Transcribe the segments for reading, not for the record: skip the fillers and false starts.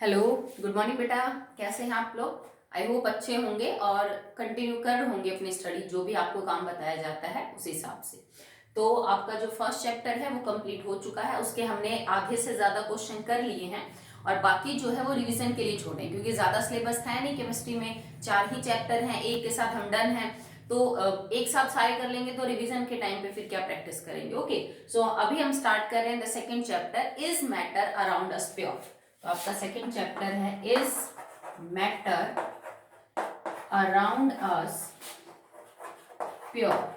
Hello, good morning बेटा। कैसे हैं आप लोग? आई होप अच्छे होंगे और कंटिन्यू कर होंगे अपनी स्टडी, जो भी आपको काम बताया जाता है उस हिसाब से। तो आपका जो फर्स्ट चैप्टर है वो कंप्लीट हो चुका है, उसके हमने आधे से ज्यादा क्वेश्चन कर लिए हैं और बाकी जो है वो रिवीजन के लिए छोड़े, क्योंकि ज्यादा सिलेबस था नहीं केमिस्ट्री में, 4 ही चैप्टर हैं, एक के साथ हम डन हैं। तो एक साथ सारे कर लेंगे तो रिवीजन के टाइम पे फिर क्या प्रैक्टिस करेंगे। ओके, सो अभी हम स्टार्ट कर रहे हैं the second chapter, is matter around us pure. तो आपका सेकेंड चैप्टर है is matter around us pure.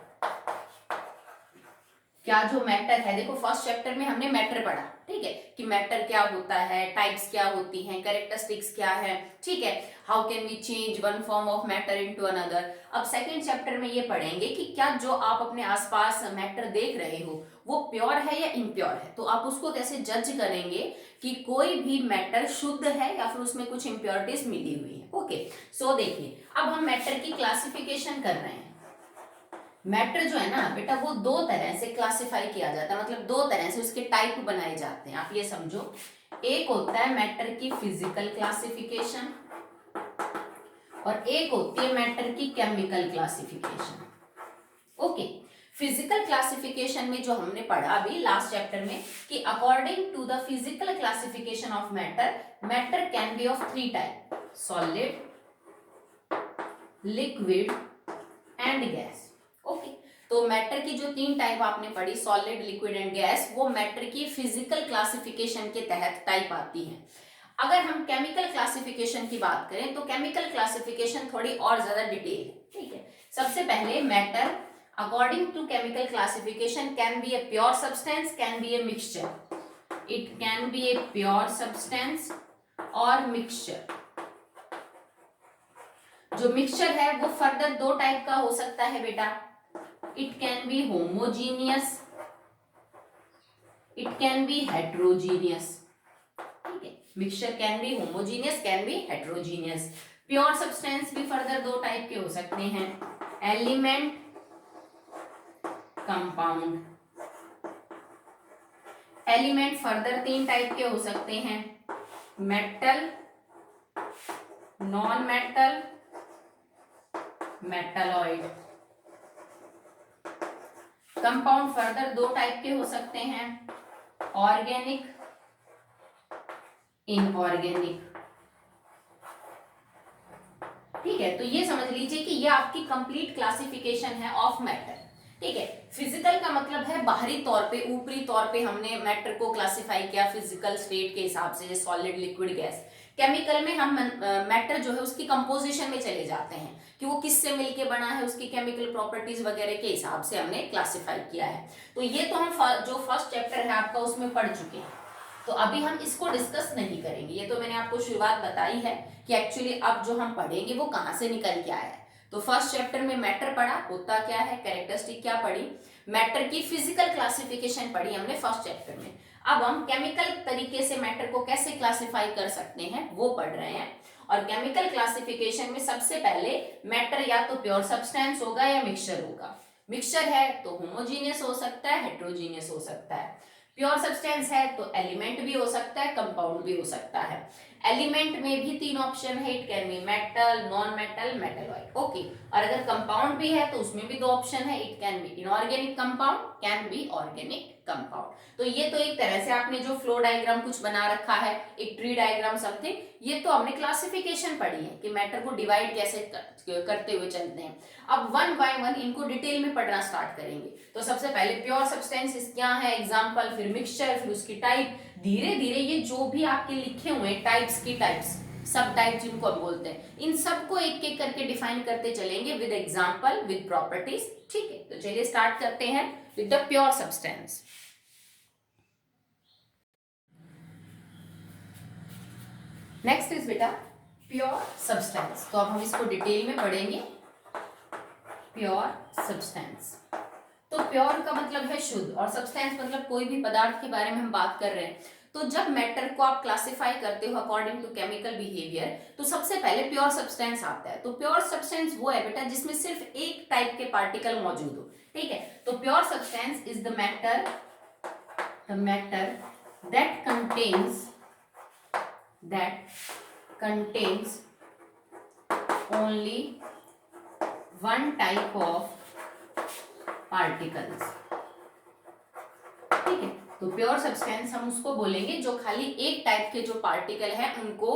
क्या जो मैटर है, देखो फर्स्ट चैप्टर में हमने मैटर पढ़ा, ठीक है, कि मैटर क्या होता है, टाइप्स क्या होती हैं, कैरेक्टरिस्टिक्स क्या है, ठीक है, how can we change one form of matter into another. अब सेकंड चैप्टर में ये पढ़ेंगे कि क्या जो आप अपने आसपास मैटर देख रहे हो वो प्योर है या इम्प्योर है, तो आप उसको कैसे जज करेंगे कि कोई भी मैटर शुद्ध है या फिर उसमें कुछ इम्प्योरिटीज मिली हुई है। ओके, सो देखिए अब हम मैटर की क्लासिफिकेशन कर रहे हैं। मैटर जो है ना बेटा वो दो तरह से क्लासिफाई किया जाता है, मतलब दो तरह से उसके टाइप बनाए जाते हैं, आप ये समझो। एक होता है मैटर की फिजिकल क्लासिफिकेशन और एक होती है मैटर की chemical classification. Okay, physical classification में जो हमने पढ़ा अभी लास्ट चैप्टर में कि according to the physical classification of matter, matter can be of 3 type: solid, liquid and gas. Okay, तो मैटर की जो 3 टाइप आपने पढ़ी, सॉलिड, लिक्विड एंड गैस, वो मैटर की फिजिकल क्लासिफिकेशन के तहत टाइप आती है। अगर हम केमिकल क्लासिफिकेशन की बात करें तो केमिकल क्लासिफिकेशन थोड़ी और ज्यादा डिटेल है, ठीक है। सबसे पहले matter according to chemical classification can be a pure substance, can be a mixture. It can be a pure substance और मिक्सचर। जो मिक्सचर है वो फर्दर 2 टाइप का हो सकता है बेटा। It can be homogeneous, it can B heterogeneous, ठीक है। Mixture can be homogeneous, can be heterogeneous. Pure substance भी फर्दर 2 टाइप के हो सकते हैं, element, compound. Element further 3 type के हो सकते हैं, metal, non metal, metalloid. Compound further 2 type के हो सकते हैं, ऑर्गेनिक, इनऑर्गेनिक, ठीक है। तो ये समझ लीजिए कि ये आपकी कंप्लीट क्लासिफिकेशन है ऑफ मैटर, ठीक है। फिजिकल का मतलब है बाहरी तौर पे, ऊपरी तौर पे हमने मैटर को क्लासिफाई किया फिजिकल स्टेट के हिसाब से, जैसे सॉलिड, लिक्विड, गैस। केमिकल में हम मैटर जो है उसकी कंपोजिशन में चले जाते हैं कि वो किससे मिलके बना है, उसकी केमिकल प्रॉपर्टीज वगैरह के हिसाब से हमने क्लासिफाई किया है। तो ये तो हम जो फर्स्ट चैप्टर है आपका उसमें पढ़ चुके हैं, तो अभी हम इसको डिस्कस नहीं करेंगे। ये तो मैंने आपको शुरुआत बताई है कि एक्चुअली अब जो हम पढ़ेंगे वो कहां से निकल के आया है। तो फर्स्ट चैप्टर में मैटर पढ़ा, होता क्या है, कैरेक्टरिस्टिक क्या पढ़ी, मैटर की फिजिकल क्लासिफिकेशन पढ़ी हमने फर्स्ट चैप्टर में। अब हम केमिकल तरीके से मैटर को कैसे क्लासिफाई कर सकते हैं वो पढ़ रहे हैं। और केमिकल क्लासिफिकेशन में सबसे पहले मैटर या तो प्योर सब्सटेंस होगा या मिक्सचर होगा। मिक्सचर है तो होमोजीनियस हो सकता है, हेट्रोजीनियस हो सकता है। प्योर सब्सटेंस है तो एलिमेंट भी हो सकता है, कंपाउंड भी हो सकता है। एलिमेंट में भी 3 ऑप्शन है, it can B metal, non metal, metalloid. Okay, और अगर कंपाउंड भी है तो उसमें भी 2 ऑप्शन है, it can B inorganic compound, can be organic compound. तो ये तो एक तरह से आपने जो फ्लो डायग्राम कुछ बना रखा है, एक ट्री डायग्राम समथिंग, ये तो हमने क्लासिफिकेशन पढ़ी है कि मैटर को डिवाइड कैसे करते हुए चलते हैं। अब 1 बाय 1 इनको डिटेल में पढ़ना स्टार्ट करेंगे। तो सबसे पहले प्योर सब्सटेंस क्या है, एग्जांपल, फिर मिक्सचर, फिर उसकी टाइप। धीरे धीरे ये जो भी आपके लिखे हुए टाइप्स की टाइप्स, सब टाइप जिनको हम बोलते हैं, इन सबको एक एक करके डिफाइन करते चलेंगे विद एग्जांपल, विद प्रॉपर्टीज, ठीक है। तो चलिए स्टार्ट करते हैं with the pure substance. Next is बेटा प्योर सब्सटेंस। तो अब हम इसको डिटेल में पढ़ेंगे। प्योर सब्सटेंस, तो प्योर का मतलब है शुद्ध और सब्सटेंस मतलब कोई भी पदार्थ के बारे में हम बात कर रहे हैं। तो जब मैटर को आप क्लासिफाई करते हो अकॉर्डिंग टू केमिकल बिहेवियर, तो सबसे पहले प्योर सब्सटेंस आता है। तो प्योर सब्सटेंस वो है बेटा जिसमें सिर्फ एक टाइप के पार्टिकल मौजूद हो, ठीक है। तो pure substance is the matter that contains that contains only one type of particles। ठीक है, तो प्योर सब्सटेंस हम उसको बोलेंगे जो खाली एक टाइप के जो पार्टिकल है उनको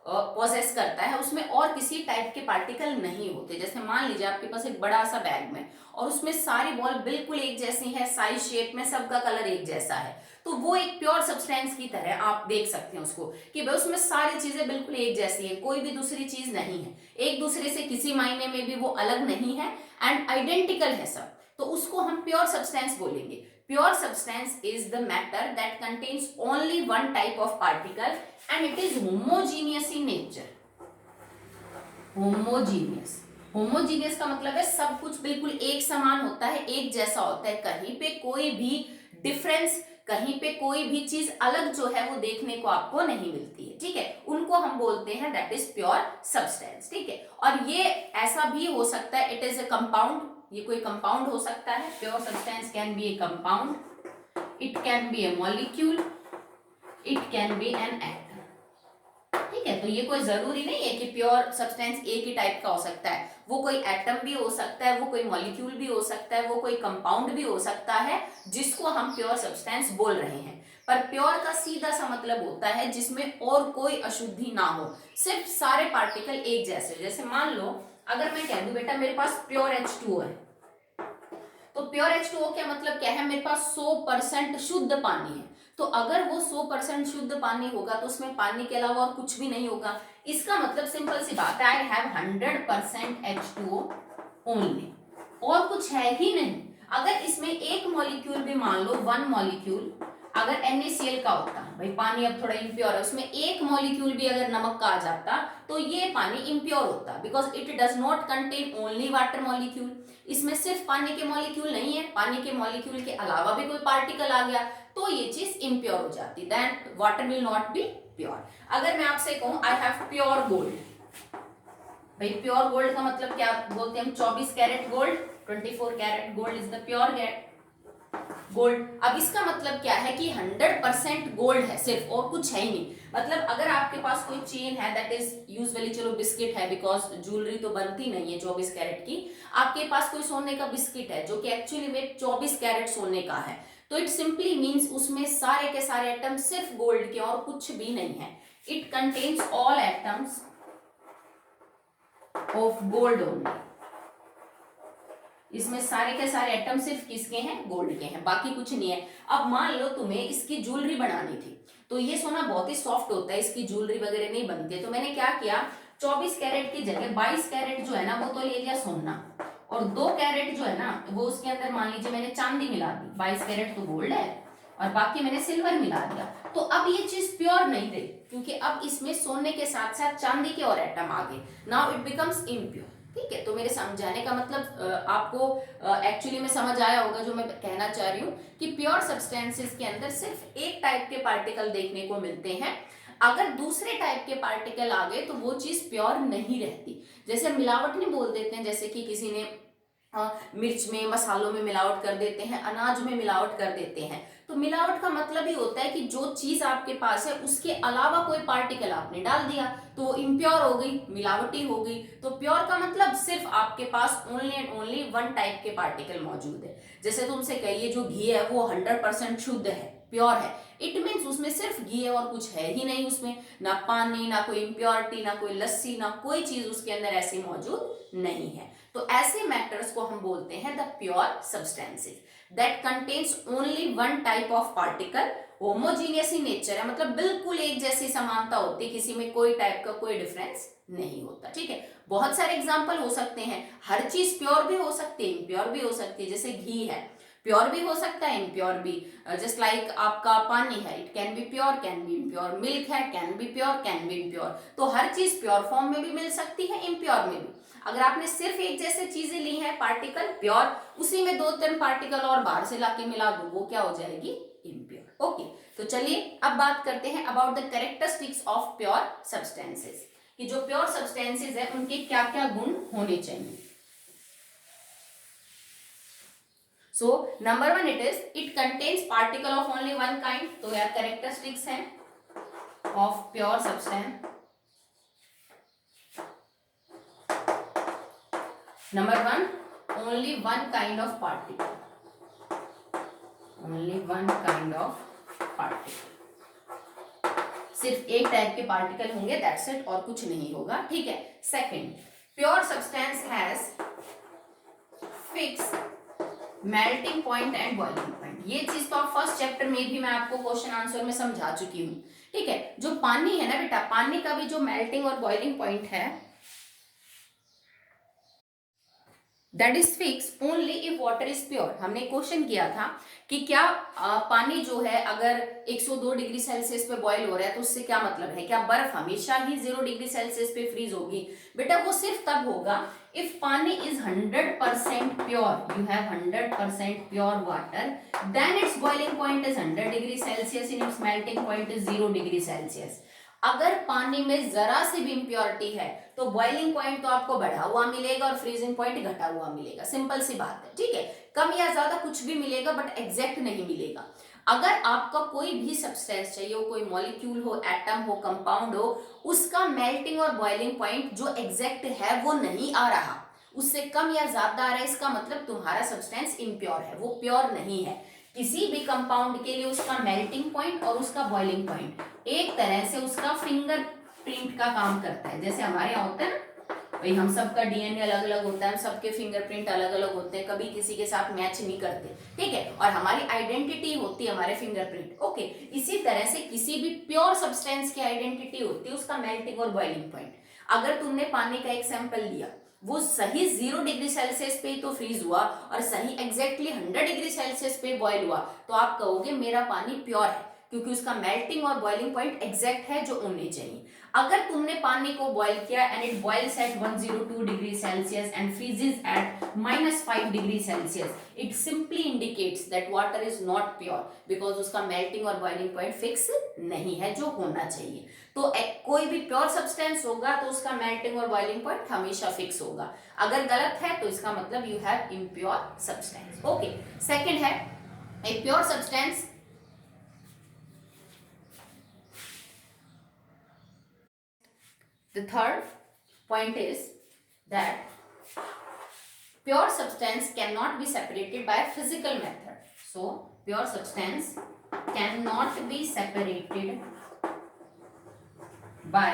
पोजेस करता है, उसमें और किसी टाइप के पार्टिकल नहीं होते। जैसे मान लीजिए आपके पास एक बड़ा सा बैग में और उसमें सारी बॉल बिल्कुल एक जैसी है, साइज शेप में सबका कलर एक जैसा है, तो वो एक प्योर सब्सटेंस की तरह आप देख सकते हैं उसको कि भाई उसमें सारी चीजें बिल्कुल एक जैसी है, कोई भी दूसरी चीज नहीं है, एक दूसरे से किसी मायने में भी वो अलग नहीं है एंड आइडेंटिकल है सब, तो उसको हम प्योर सब्सटेंस बोलेंगे। Pure substance is the matter that contains only one type of particle and it is homogeneous in nature। homogeneous, homogeneous का मतलब है सब कुछ बिल्कुल एक समान होता है, एक जैसा होता है, कहीं पे कोई भी डिफरेंस, कहीं पे कोई भी चीज अलग जो है वो देखने को आपको नहीं मिलती है। ठीक है, उनको हम बोलते हैं दैट इज प्योर सब्सटेंस। ठीक है, और ये ऐसा भी हो सकता है, इट इज अ कंपाउंड, ये कोई कंपाउंड हो सकता है। Pure substance can be A compound, it can be A molecule, it can B an atom. ठीक है, तो ये कोई जरूरी नहीं है कि प्योर सब्सटेंस एक ही टाइप का हो सकता है, वो कोई एटम भी हो सकता है, वो कोई मॉलिक्यूल भी हो सकता है, वो कोई कंपाउंड भी हो सकता है जिसको हम प्योर सब्सटेंस बोल रहे हैं। पर प्योर का सीधा सा मतलब होता है जिसमें और कोई अशुद्धि ना हो, सिर्फ सारे पार्टिकल एक जैसे। जैसे मान लो अगर मैं कह दूं बेटा मेरे पास प्योर H2O है, तो प्योर H2O क्या मतलब क्या है, मेरे पास 100% शुद्ध पानी है। तो अगर वो 100% शुद्ध पानी होगा तो उसमें पानी के अलावा और कुछ भी नहीं होगा। इसका मतलब सिंपल सी बात है, आई हैव 100% H2O ओनली, और कुछ है ही नहीं। अगर इसमें एक मॉलिक्यूल भी, मान लो वन मॉलिक्यूल अगर NaCl का होता, भाई पानी अब थोड़ा इम्प्योर है, उसमें एक मॉलिक्यूल भी अगर नमक का आ जाता तो ये पानी इम्प्योर होता, because it does not contain only water molecule. इसमें सिर्फ पानी के मॉलिक्यूल नहीं है, पानी के मॉलिक्यूल के अलावा भी कोई पार्टिकल आ गया तो ये चीज इम्प्योर हो जाती, then water will not be pure. अगर मैं आपसे कहूं आई हैव प्योर गोल्ड, भाई प्योर गोल्ड का मतलब क्या बोलते हैं हम, 24 carat gold, 24 carat gold is the pure gold. अब इसका मतलब क्या है कि 100% गोल्ड है सिर्फ, और कुछ है ही नहीं। मतलब अगर आपके पास कोई चेन है दैट इज यूजुअली, चलो बिस्किट है बिकॉज ज्वेलरी तो बनती नहीं है 24 कैरेट की, आपके पास कोई सोने का बिस्किट है जो कि एक्चुअली में 24 कैरेट सोने का है, तो इट सिंपली मीन्स उसमें सारे के सारे एटम सिर्फ गोल्ड के और कुछ भी नहीं है। It contains all atoms of gold only, इसमें सारे के सारे एटम सिर्फ किसके हैं, गोल्ड के हैं, बाकी कुछ नहीं है। अब मान लो तुम्हें इसकी ज्वेलरी बनानी थी, तो ये सोना बहुत ही सॉफ्ट होता है, इसकी ज्वेलरी वगैरह नहीं बनती है, तो मैंने क्या किया, 24 कैरेट की जगह 22 कैरेट जो है ना वो तो ले लिया सोना, और 2 कैरेट जो है ना वो उसके अंदर मान लीजिए मैंने चांदी मिला दी, 22 कैरेट तो गोल्ड है और बाकी मैंने सिल्वर मिला दिया। तो अब ये चीज प्योर नहीं रही, क्योंकि अब इसमें सोने के साथ साथ चांदी के और एटम आ गए, नाउ इट बिकम्स इम्प्योर। ठीक है, तो मेरे समझाने का मतलब आपको एक्चुअली में समझ आया होगा जो मैं कहना चाह रही हूँ कि प्योर सब्सटेंसेस के अंदर सिर्फ एक टाइप के पार्टिकल देखने को मिलते हैं, अगर दूसरे टाइप के पार्टिकल आ गए तो वो चीज प्योर नहीं रहती। जैसे मिलावट नहीं बोल देते हैं, जैसे कि किसी ने मिर्च में, मसालों में मिलावट कर देते हैं, अनाज में मिलावट कर देते हैं, तो मिलावट का मतलब ही होता है कि जो चीज आपके पास है उसके अलावा कोई पार्टिकल आपने डाल दिया तो वो इम्प्योर हो गई, मिलावटी हो गई। तो प्योर का मतलब सिर्फ आपके पास only and only one type के पार्टिकल मौजूद है। जैसे तुमसे कहिए जो घी है वो 100% शुद्ध है, प्योर है, इट मीन्स उसमें सिर्फ घी है और कुछ है ही नहीं, उसमें ना पानी, ना कोई इम्प्योरिटी, ना कोई लस्सी, ना कोई चीज उसके अंदर ऐसी मौजूद नहीं है। तो ऐसे मैटर्स को हम बोलते हैं the pure substances that contains only one type of particle, homogeneous in nature है, मतलब बिल्कुल एक जैसी समानता होती है, किसी में कोई टाइप का कोई डिफरेंस नहीं होता। ठीक है, बहुत सारे एग्जाम्पल हो सकते हैं, हर चीज प्योर भी हो सकती है, इम्प्योर भी हो सकती है। जैसे घी है, प्योर भी हो सकता है, इम्प्योर भी, जस्ट लाइक आपका पानी है, it can be pure, can be impure, milk है, can be pure, can be impure. तो हर चीज प्योर फॉर्म में भी मिल सकती है, इम्प्योर में भी। अगर आपने सिर्फ एक जैसे चीजें ली हैं पार्टिकल प्योर, उसी में 2-3 पार्टिकल और बाहर से लाके मिला दो, वो क्या हो जाएगी, इम्प्योर। ओके, तो चलिए अब बात करते हैं about the characteristics of pure substances, कि जो प्योर सब्सटेंसेस है उनके क्या क्या गुण होने चाहिए। So number 1 it is, it contains particle of only one kind, तो यार कैरेक्टरिस्टिक्स हैं, of pure substance, number one, only one kind of particle, only one kind of particle, सिर्फ एक टाइप के पार्टिकल होंगे, दैट्स इट, और कुछ नहीं होगा, ठीक है। Second, pure substance has fix melting point and boiling point. ये चीज तो आप फर्स्ट चैप्टर में भी मैं आपको क्वेश्चन आंसर में समझा चुकी हूँ, ठीक है। जो पानी है ना बेटा, पानी का भी जो मेल्टिंग और बॉइलिंग पॉइंट है, that is fix only if water is pure. हमने क्वेश्चन किया था कि क्या पानी जो है अगर 102 डिग्री सेल्सियस पे बॉईल हो रहा है तो उससे क्या मतलब है, क्या बर्फ हमेशा ही 0 डिग्री सेल्सियस पे फ्रीज होगी? बेटा वो सिर्फ तब होगा इफ पानी is 100% pure, you have 100% pure water, then its boiling point is 100 degree Celsius and its melting point is 0 degree Celsius. अगर पानी में जरा सी भी इंप्योरिटी है तो बॉइलिंग पॉइंट तो आपको बढ़ा हुआ मिलेगा और फ्रीजिंग पॉइंट घटा हुआ मिलेगा, सिंपल सी बात है, ठीक है। कम या ज्यादा कुछ भी मिलेगा बट एग्जैक्ट नहीं मिलेगा। अगर आपका कोई भी सब्सटेंस चाहिए, वो कोई मॉलिक्यूल हो, एटम हो, कंपाउंड हो, उसका मेल्टिंग और बॉइलिंग पॉइंट जो एग्जैक्ट है वो नहीं आ रहा, उससे कम या ज्यादा आ रहा है, इसका मतलब तुम्हारा सब्सटेंस इम्प्योर है, वो प्योर नहीं है। किसी भी कंपाउंड के लिए उसका मेल्टिंग पॉइंट और उसका बॉइलिंग पॉइंट एक तरह से उसका फिंगर प्रिंट का काम करता है। जैसे हमारे यहाँ होता है ना भाई, हम सबका डीएनए अलग अलग होता है, हम सबके फिंगरप्रिंट अलग अलग होते हैं, कभी किसी के साथ मैच नहीं करते, ठीक है, और हमारी आइडेंटिटी होती है हमारे फिंगरप्रिंट, ओके। इसी तरह से किसी भी प्योर सब्सटेंस की आइडेंटिटी होती है उसका मेल्टिंग और बॉइलिंग पॉइंट। अगर तुमने पानी का एक सैंपल लिया, वो सही 0 डिग्री सेल्सियस पे तो फ्रीज हुआ और सही एग्जैक्टली 100 डिग्री सेल्सियस पे बॉयल हुआ, तो आप कहोगे मेरा पानी प्योर है, क्योंकि उसका मेल्टिंग और बॉइलिंग पॉइंट एग्जैक्ट है जो होने चाहिए। अगर तुमने पानी को बॉईल किया and it boils at 102 degree Celsius and freezes at -5 degree Celsius, it simply indicates that water is not pure, because उसका मेल्टिंग और बॉइलिंग पॉइंट फिक्स नहीं है जो होना चाहिए। तो कोई भी प्योर सब्सटेंस होगा तो उसका मेल्टिंग और बॉइलिंग पॉइंट हमेशा फिक्स होगा। अगर गलत है तो इसका मतलब you have impure substance, okay. Second है a pure substance, the third point is that pure substance cannot be separated by physical method. So pure substance cannot be separated by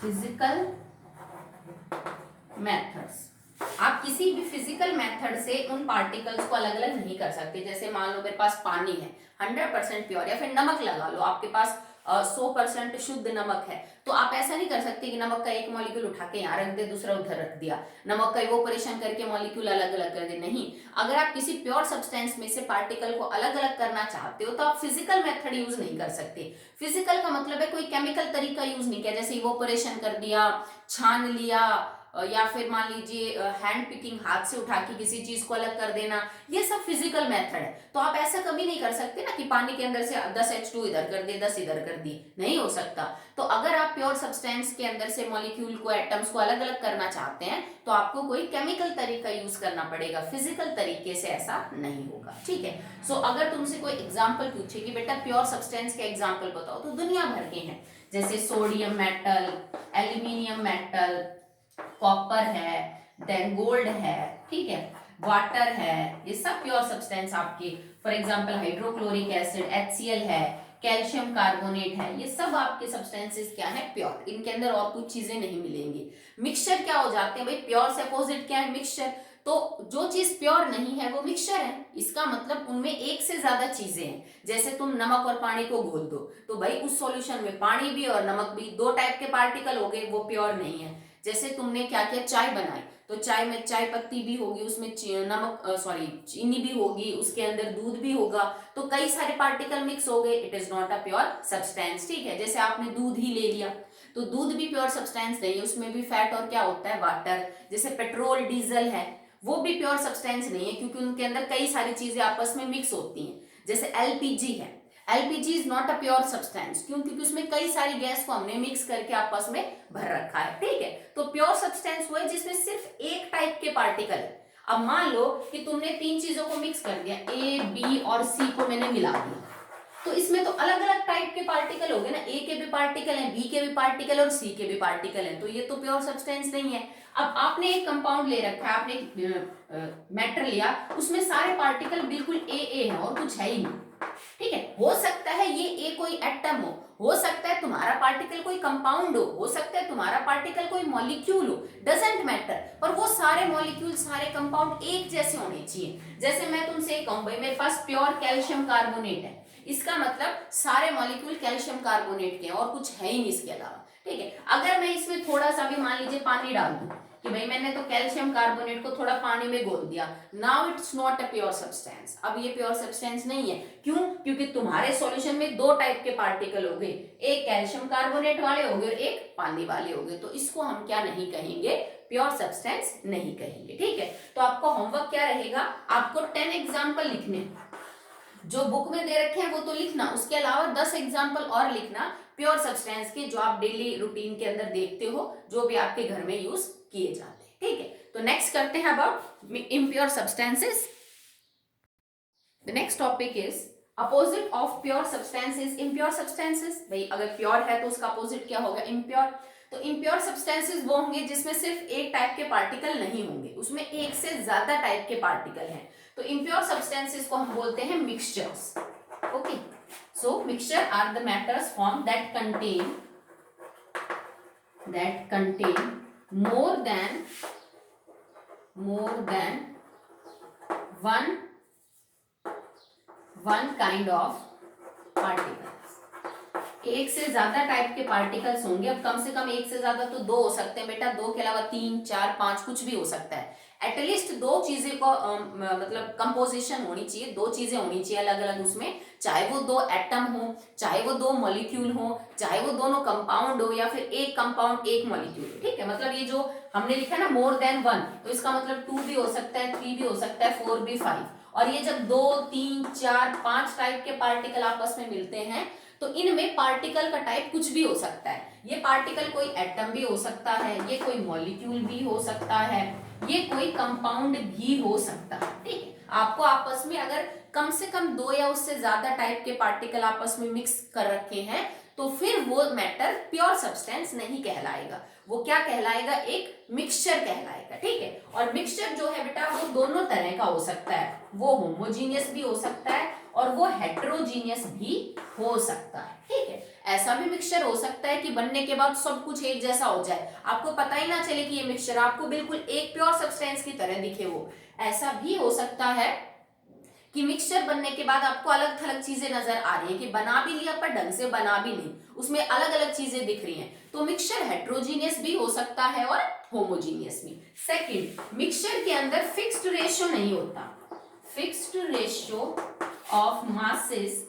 physical methods. आप किसी भी physical method से उन particles को अलग अलग नहीं कर सकते। जैसे मान लो मेरे पास पानी है 100% प्योर, या फिर नमक लगा लो, आपके पास 100% शुद्ध नमक है, तो आप ऐसा नहीं कर सकते कि नमक का एक मॉलिक्यूल उठा के यहाँ रख दे, दूसरा उधर रख दिया, नमक का इवोपोरेशन करके मॉलिक्यूल अलग अलग कर दे, नहीं। अगर आप किसी प्योर सब्सटेंस में से पार्टिकल को अलग अलग करना चाहते हो तो आप फिजिकल मेथड यूज नहीं कर सकते। फिजिकल का मतलब है कोई केमिकल तरीका यूज नहीं किया, जैसे इवोपोरेशन कर दिया, छान लिया, या फिर मान लीजिए हैंड पिकिंग, हाथ से उठा के किसी चीज को अलग कर देना, ये सब फिजिकल मेथड है। तो आप ऐसा कभी नहीं कर सकते ना कि पानी के अंदर से 10 H2 इधर कर दे, 10 इधर कर दी, नहीं हो सकता। तो अगर आप प्योर सब्सटेंस के अंदर से मॉलिक्यूल को, एटम्स को अलग अलग करना चाहते हैं तो आपको कोई केमिकल तरीका यूज करना पड़ेगा, फिजिकल तरीके से ऐसा नहीं होगा, ठीक है। सो अगर तुमसे कोई एग्जाम्पल पूछे कि बेटा प्योर सब्सटेंस के एग्जाम्पल बताओ, तो दुनिया भर के हैं, जैसे sodium metal, aluminium metal, copper है, देन गोल्ड है, ठीक है, वाटर है, ये सब प्योर सब्सटेंस आपके। For example hydrochloric acid HCl है, कैल्शियम कार्बोनेट है, ये सब आपके सब्सटेंसेस क्या है, प्योर। इनके अंदर और कुछ चीजें नहीं मिलेंगी। मिक्सचर क्या हो जाते हैं भाई, प्योर से अपोजिट क्या है, मिक्सचर। तो जो चीज प्योर नहीं है वो मिक्सचर है, इसका मतलब उनमें एक से ज्यादा चीजें हैं। जैसे तुम नमक और पानी को घोल दो तो भाई उस सॉल्यूशन में पानी भी और नमक भी, दो टाइप के पार्टिकल हो गए, वो प्योर नहीं है। जैसे तुमने क्या किया, चाय बनाई, तो चाय में चाय पत्ती भी होगी, उसमें चीनी भी होगी, उसके अंदर दूध भी होगा, तो कई सारे पार्टिकल मिक्स हो गए, it is not a pure substance, ठीक है। जैसे आपने दूध ही ले लिया तो दूध भी प्योर सब्सटेंस नहीं है, उसमें भी फैट और क्या होता है, वाटर। जैसे पेट्रोल डीजल है, वो भी प्योर सब्सटेंस नहीं है, क्योंकि उनके अंदर कई सारी चीजें आपस में मिक्स होती हैं। जैसे LPG है, LPG is not a pure substance, क्यों, क्योंकि उसमें कई सारी गैस को हमने मिक्स करके आपस में भर रखा है, ठीक है। तो प्योर सब्सटेंस वो है जिसमें सिर्फ एक टाइप के पार्टिकल है। अब मान लो कि तुमने तीन चीजों को मिक्स कर दिया, A, B और C को मैंने मिला दिया, तो इसमें तो अलग अलग टाइप के पार्टिकल हो गए ना, ए के भी पार्टिकल हैं, बी के भी पार्टिकल और सी के भी पार्टिकल हैं, तो ये तो प्योर सब्सटेंस नहीं है। अब आपने एक कंपाउंड ले रखा है, आपने एक मैटर लिया, उसमें सारे पार्टिकल बिल्कुल ए है और कुछ है ही नहीं, ठीक है। हो सकता है ये ए कोई एटम हो सकता है तुम्हारा पार्टिकल कोई कंपाउंड हो सकता है तुम्हारा पार्टिकल कोई मॉलिक्यूल हो, डजंट मैटर, पर वो सारे मॉलिक्यूल सारे कंपाउंड एक जैसे होने चाहिए। जैसे मैं तुमसे कहूं भाई मेरे पास प्योर कैल्शियम कार्बोनेट है, इसका मतलब सारे मॉलिक्यूल कैल्शियम कार्बोनेट के हैं और कुछ है ही नहीं इसके अलावा, ठीक है। अगर मैं इसमें थोड़ा सा भी मान लीजिए पानी डाल दूं कि भाई मैंने तो कैल्शियम कार्बोनेट को थोड़ा पानी में घोल दिया, now it's not a pure substance, अब ये प्योर सब्सटेंस नहीं है। क्यों? क्योंकि तुम्हारे सॉल्यूशन में दो टाइप के पार्टिकल हो गए, एक कैल्शियम कार्बोनेट वाले हो गए और एक पानी वाले हो गए, तो इसको हम क्या नहीं कहेंगे, प्योर सब्सटेंस नहीं कहेंगे, ठीक है। तो आपको होमवर्क क्या रहेगा, आपको 10 एग्जाम्पल लिखने, जो बुक में दे रखे हैं वो तो लिखना, उसके अलावा 10 एग्जाम्पल और लिखना प्योर सब्सटेंस के, जो आप डेली रूटीन के अंदर देखते हो, जो भी आपके घर में यूज किए जाते हैं, ठीक है। तो नेक्स्ट करते हैं about impure substances. The next topic is opposite of pure substances, impure substances. भाई अगर प्योर है तो उसका अपोजिट क्या होगा, इम्प्योर। तो इम्प्योर सब्सटेंसेस वो होंगे जिसमें सिर्फ एक टाइप के पार्टिकल नहीं होंगे, उसमें एक से ज्यादा टाइप के पार्टिकल हैं, तो इम्प्योर सब्सटेंसेस को हम बोलते हैं mixtures, okay. So mixture are the matters form that contain more than one kind of particles, एक से ज्यादा टाइप के पार्टिकल्स होंगे। अब कम से कम एक से ज्यादा तो दो हो सकते हैं बेटा, दो के अलावा 3 4 5 कुछ भी हो सकता है। एटलीस्ट दो चीजें को मतलब कंपोजिशन होनी चाहिए, दो चीजें होनी चाहिए अलग अलग उसमें, चाहे वो दो एटम हो, चाहे वो दो मॉलिक्यूल हो, चाहे वो दोनों कंपाउंड हो, या फिर एक कंपाउंड एक मॉलिक्यूल, ठीक है। मतलब ये जो हमने लिखा ना मोर देन वन, तो इसका मतलब 2 भी हो सकता है, 3 भी हो सकता है, 4 भी, 5। और ये जब 2 3 4 5 टाइप के पार्टिकल आपस में मिलते हैं तो इनमें पार्टिकल का टाइप कुछ भी हो सकता है। ये पार्टिकल कोई एटम भी हो सकता है, ये कोई मॉलिक्यूल भी हो सकता है, ये कोई कंपाउंड भी हो सकता है, ठीक है। आपको आपस में अगर कम से कम दो या उससे ज्यादा टाइप के पार्टिकल आपस में मिक्स कर रखे हैं तो फिर वो मैटर प्योर सब्सटेंस नहीं कहलाएगा, वो क्या कहलाएगा, एक मिक्सचर कहलाएगा, ठीक है। और मिक्सचर जो है बेटा वो दोनों तरह का हो सकता है, वो होमोजीनियस भी हो सकता है और वो हेट्रोजीनियस भी हो सकता है, ठीक है। ऐसा भी मिक्सचर हो सकता है कि बनने के बाद सब कुछ एक जैसा हो जाए, आपको पता ही ना चले कि ये मिक्सचर, आपको बिल्कुल एक प्योर सब्सटेंस की तरह दिखे वो। ऐसा भी हो सकता है कि मिक्सचर बनने के बाद आपको अलग थलग चीजें नजर आ रही है कि बना भी लिया पर ढंग से बना भी नहीं, उसमें अलग अलग चीजें दिख रही हैं, तो मिक्सचर हेट्रोजीनियस भी हो सकता है और होमोजीनियस भी। सेकंड, मिक्सचर के अंदर फिक्स्ड रेशियो नहीं होता, fixed ratio of masses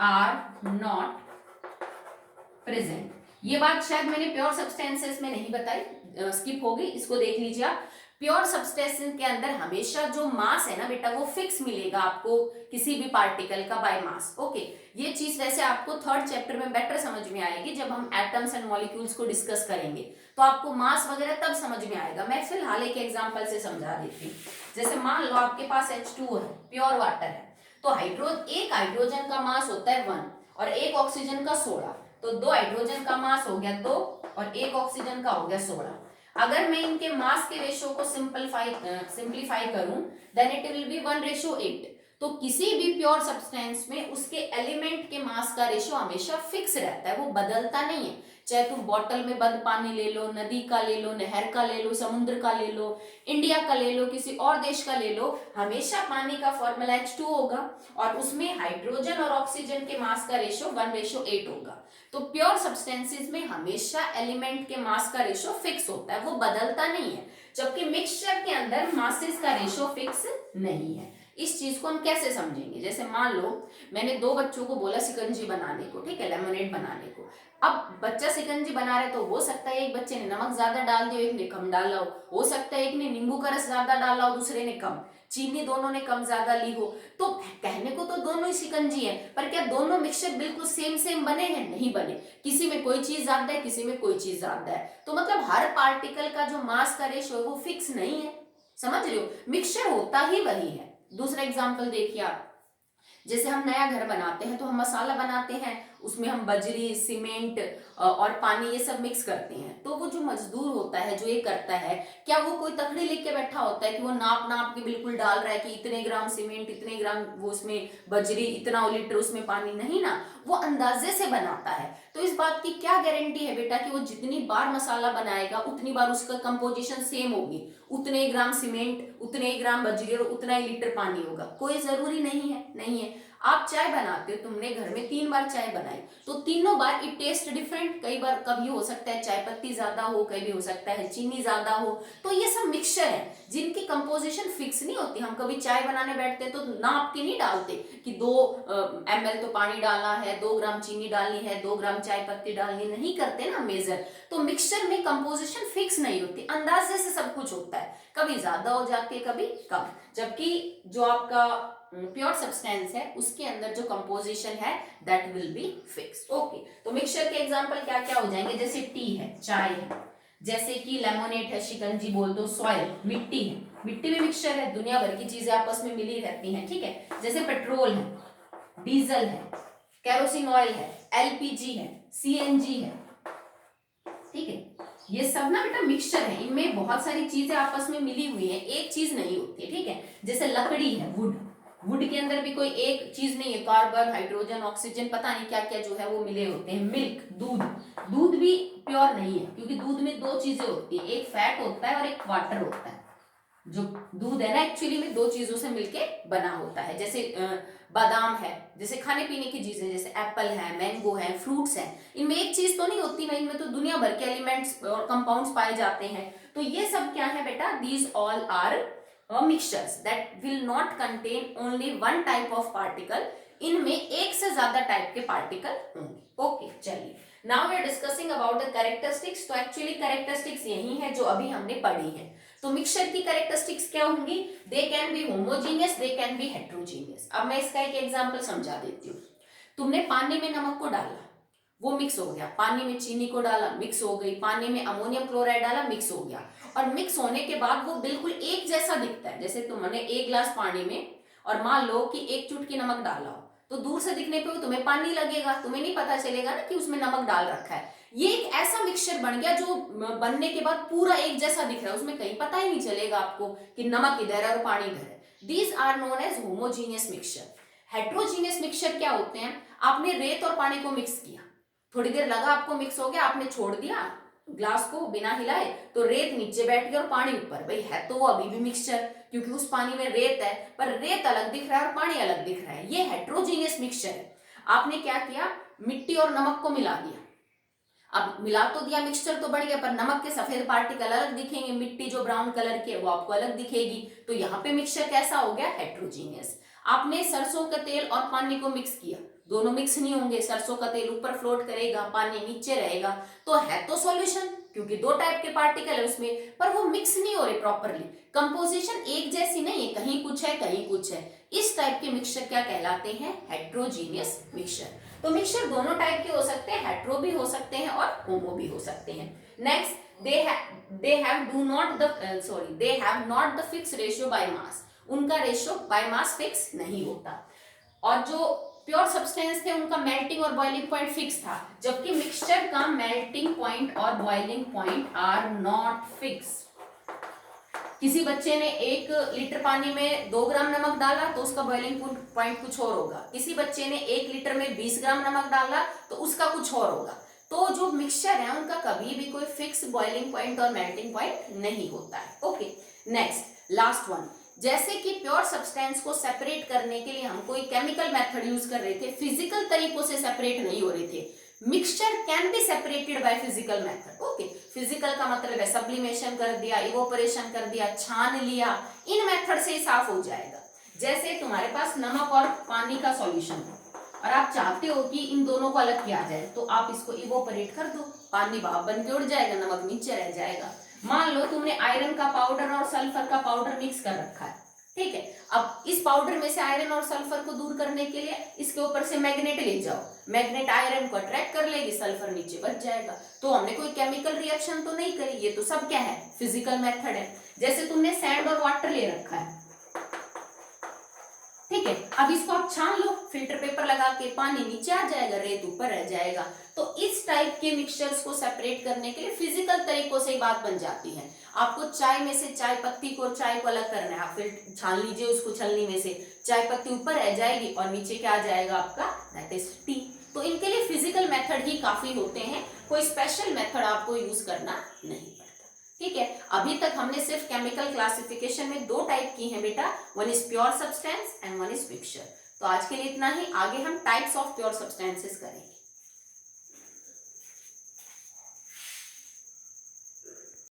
are not present. ये बात शायद मैंने प्योर सब्सटेंसेस में नहीं बताई, स्किप हो गई, इसको देख लीजिए आप। प्योर सब्सटेंस के अंदर हमेशा जो मास है ना बेटा वो फिक्स मिलेगा आपको किसी भी पार्टिकल का बाय मास, ओके। ये चीज वैसे आपको 3rd चैप्टर में बेटर समझ में आएगी जब हम एटम्स एंड मॉलिक्यूल्स को डिस्कस करेंगे, तो आपको मास वगैरह तब समझ में आएगा। मैं फिलहाल एक एग्जांपल से समझा देती हूँ। जैसे मान लो आपके पास H2 है, प्योर वाटर है, तो एक हाइड्रोजन का मास होता है 1 और एक ऑक्सीजन का 16, तो 2 हाइड्रोजन का मास हो गया 2 और एक ऑक्सीजन का हो गया 16। अगर मैं इनके मास के रेशियो को सिंप्लीफाई करूं देन इट विल बी 1:8। तो किसी भी प्योर सब्सटेंस में उसके एलिमेंट के मास का रेशियो हमेशा फिक्स रहता है, वो बदलता नहीं है। चाहे तुम बॉटल में बंद पानी ले लो, नदी का ले लो, नहर का ले लो, समुद्र का ले लो, इंडिया का ले लो, किसी और देश का ले लो, हमेशा पानी का फॉर्मूला H2 होगा और उसमें हाइड्रोजन और ऑक्सीजन के मास का रेशियो 1:8 होगा। तो प्योर सब्सटेंसेस में हमेशा एलिमेंट के मास का रेशियो फिक्स होता है, वो बदलता नहीं है, जबकि मिक्सचर के अंदर मासेस का रेशियो फिक्स नहीं है। इस चीज को हम कैसे समझेंगे, जैसे मान लो मैंने 2 बच्चों को बोला शिकंजी बनाने को, ठीक है, लेमोनेड बनाने को। अब बच्चा शिकंजी बना रहे तो हो सकता है एक बच्चे ने नमक ज्यादा डाल दिया, एक ने कम डाला हो सकता है एक ने नींबू का रस ज्यादा डाला हो, दूसरे ने कम, चीनी दोनों ने कम ज्यादा ली हो। तो कहने को तो दोनों ही शिकंजी है, पर क्या दोनों मिक्सचर बिल्कुल सेम बने हैं? नहीं बने, किसी में कोई चीज ज्यादा है, किसी में कोई चीज ज्यादा है। तो मतलब हर पार्टिकल का जो मास का रेशियो है वो फिक्स नहीं है, समझ रहे हो, मिक्सचर होता ही वही है। दूसरा एग्जाम्पल देखिए आप, जैसे हम नया घर बनाते हैं तो हम मसाला बनाते हैं, उसमें हम बजरी, सीमेंट और पानी ये सब मिक्स करते हैं। तो वो जो मजदूर होता है जो ये करता है, क्या वो कोई तकड़ी लेके बैठा होता है कि वो नाप नाप के बिल्कुल डाल रहा है कि इतने ग्राम सीमेंट, इतने ग्राम वो उसमें बजरी, इतना लीटर उसमें पानी? नहीं ना, वो अंदाजे से बनाता है। तो इस बात की क्या गारंटी है बेटा कि वो जितनी बार मसाला बनाएगा उतनी बार उसका कंपोजिशन सेम होगी, उतने ही ग्राम सीमेंट, उतने ही ग्राम बजरी और उतना ही लीटर पानी होगा? कोई जरूरी नहीं है, नहीं है। आप चाय बनाते हो, तुमने घर में 3 बार चाय बनाई तो तीनों बार इट टेस्ट डिफरेंट। कई बार कभी हो सकता है चाय पत्ती ज्यादा हो, कभी हो सकता है चीनी ज्यादा हो। तो ये सब मिक्सचर है जिनकी कंपोजिशन फिक्स नहीं होती। हम कभी चाय बनाने बैठते तो नाप के नहीं डालते कि 2 ml तो पानी डालना है, 2 ग्राम चीनी डालनी है, 2 ग्राम चाय पत्ती डालनी, नहीं करते ना मेजर। तो मिक्सचर में कंपोजिशन फिक्स नहीं होती, अंदाजे से सब कुछ होता है, कभी ज्यादा हो जाती है कभी कम। जबकि जो आपका प्योर सब्सटेंस है उसके अंदर जो कंपोजिशन है that will be fix. Okay, तो मिक्सचर के एग्जांपल क्या क्या हो जाएंगे? जैसे टी है, चाय है, जैसे कि लेमोनेट है, शिकंजी बोल दो, सॉइल मिट्टी है, मिट्टी भी मिक्सचर है, दुनिया भर की चीजें आपस में मिली रहती हैं, ठीक है। जैसे पेट्रोल है, डीजल है, केरोसिन ऑयल है, एलपीजी है, सीएनजी है, ठीक है। ये सब ना बेटा मिक्सचर है, इनमें बहुत सारी चीजें आपस में मिली हुई है, एक चीज नहीं होती, ठीक है। जैसे लकड़ी है, वुड, वुड के अंदर भी कोई एक चीज नहीं है, कार्बन, हाइड्रोजन, ऑक्सीजन, पता नहीं क्या क्या जो है वो मिले होते हैं। मिल्क, दूध, दूध भी प्योर नहीं है क्योंकि दूध में 2 चीजें होती है, एक फैट होता है और एक वाटर होता है। जो दूध है ना एक्चुअली में 2 चीजों से मिलके बना होता है। जैसे बादाम है, जैसे खाने पीने की चीजें, जैसे एप्पल है, मैंगो है, फ्रूट्स है, इनमें एक चीज तो नहीं होती ना, इनमें तो दुनिया भर के एलिमेंट्स और कंपाउंड्स पाए जाते हैं। तो ये सब क्या है बेटा? These all are mixtures that will not contain only one type of particle. इनमें एक से ज्यादा टाइप के पार्टिकल होंगे। ओके, चलिए now we are discussing about the characteristics. तो एक्चुअली कैरेक्टरिस्टिक्स यही है जो अभी हमने पढ़ी है। तो मिक्सचर की कैरेक्टरिस्टिक्स क्या होंगी? They can be homogeneous, they can be heterogeneous. अब मैं इसका एक एग्जांपल समझा देती हूँ। तुमने पानी में नमक को डाला, वो मिक्स हो गया, पानी में चीनी को डाला, मिक्स हो गई, पानी में अमोनियम क्लोराइड डाला, मिक्स हो गया। और मिक्स होने के बाद वो बिल्कुल एक जैसा दिखता है। जैसे तुमने 1 गिलास पानी में और मान लो कि 1 चुटकी नमक डाला हो, तो दूर से दिखने पे तुम्हें पानी लगेगा, तुम्हें नहीं पता चलेगा ना कि उसमें नमक डाल रखा है। ये एक ऐसा मिक्सचर बन गया जो बनने के बाद पूरा एक जैसा दिख रहा है, उसमें कहीं पता ही नहीं चलेगा आपको कि नमक इधर है और पानी इधर है। These are known as homogeneous mixture. Heterogeneous mixture क्या होते हैं? आपने रेत और पानी को मिक्स किया, थोड़ी देर लगा आपको मिक्स हो गया, आपने छोड़ दिया ग्लास को बिना हिलाए, तो रेत नीचे बैठ गई और पानी ऊपर। भाई है तो वो अभी भी मिक्सचर, क्योंकि उस पानी में रेत है, पर रेत अलग दिख रहा है और पानी अलग दिख रहा है। ये हेट्रोजीनियस मिक्सचर है। आपने क्या किया? मिट्टी और नमक को मिला दिया। अब मिला तो दिया, मिक्सचर तो बढ़ गया, पर नमक के सफेद पार्टिकल अलग दिखेंगे, मिट्टी जो ब्राउन कलर की है वो आपको अलग दिखेगी। तो यहाँ पे मिक्सचर कैसा हो गया? हेट्रोजीनियस। आपने सरसों का तेल और पानी को मिक्स किया, दोनों मिक्स नहीं होंगे, सरसों का तेल ऊपर फ्लोट करेगा, पानी नीचे रहेगा, तो है तो सॉल्यूशन, क्योंकि 2 टाइप के पार्टिकल है उसमें, पर वो मिक्स नहीं हो रहे प्रॉपरली, कंपोजिशन एक जैसी नहीं है, कहीं कुछ है कहीं कुछ है। इस टाइप के मिक्सचर क्या कहलाते हैं? Heterogeneous mixture. तो मिक्सचर दोनों टाइप के हो सकते हैं, हेट्रो भी हो सकते हैं और होमो भी हो सकते हैं। Next, they have not the fixed ratio by mass। उनका रेशियो बाय मास फिक्स नहीं होता। और जो प्योर सब्सटेंस थे उनका मेल्टिंग और बॉइलिंग पॉइंट फिक्स था, जबकि मिक्सचर का मेल्टिंग पॉइंट और boiling point are not fix. किसी बच्चे ने 1 लीटर पानी में 2 ग्राम नमक डाला तो उसका बॉइलिंग पॉइंट कुछ और होगा। किसी बच्चे ने 1 लीटर में 20 ग्राम नमक डाला तो उसका कुछ और होगा। तो जो मिक्सचर है उनका कभी भी कोई फिक्स बॉइलिंग पॉइंट और मेल्टिंग पॉइंट नहीं होता है। Okay, next last one. जैसे कि प्योर सब्सटेंस को सेपरेट करने के लिए हम कोई केमिकल मेथड यूज कर रहे थे, फिजिकल तरीकों से सेपरेट नहीं हो रहे थे। Mixture can be separated by physical method. Okay, physical का मतलब है सब्लिमेशन कर दिया, इवोपरेशन कर दिया, छान लिया, इन मेथड से साफ हो जाएगा। जैसे तुम्हारे पास नमक और पानी का सॉल्यूशन है और आप चाहते हो कि इन दोनों को अलग किया जाए, तो आप इसको इवोपरेट कर दो, पानी भाप बन के उड़ जाएगा, नमक नीचे रह जाएगा। मान लो तुमने आयरन का पाउडर और सल्फर का पाउडर मिक्स कर रखा है, ठीक है। अब इस पाउडर में से आयरन और सल्फर को दूर करने के लिए इसके ऊपर से मैग्नेट ले जाओ, मैग्नेट आयरन को अट्रैक्ट कर लेगी, सल्फर नीचे बच जाएगा। तो हमने कोई केमिकल रिएक्शन तो नहीं करी, ये तो सब क्या है? फिजिकल मेथड है। जैसे तुमने सैंड और वाटर ले रखा है, ठीक है। अब इसको आप छान लो, फिल्टर पेपर लगा के, पानी नीचे आ जाएगा, रेत ऊपर रह जाएगा। तो इस टाइप के मिक्सचर्स को सेपरेट करने के लिए फिजिकल तरीकों से ही बात बन जाती है। आपको चाय में से चाय पत्ती को, चाय को अलग करना है, आप फिर छान लीजिए उसको छलनी में से, चाय पत्ती ऊपर रह जाएगी और नीचे क्या आ जाएगा आपका, दैट इज टी। तो इनके लिए फिजिकल मेथड ही काफी होते हैं, कोई स्पेशल मेथड आपको यूज करना नहीं पड़ता। ठीक है, अभी तक हमने सिर्फ केमिकल क्लासिफिकेशन में दो टाइप की हैं बेटा, one is pure substance and one is mixture. तो आज के लिए इतना ही, आगे हम टाइप्स ऑफ प्योर सब्सटेंसेस करेंगे।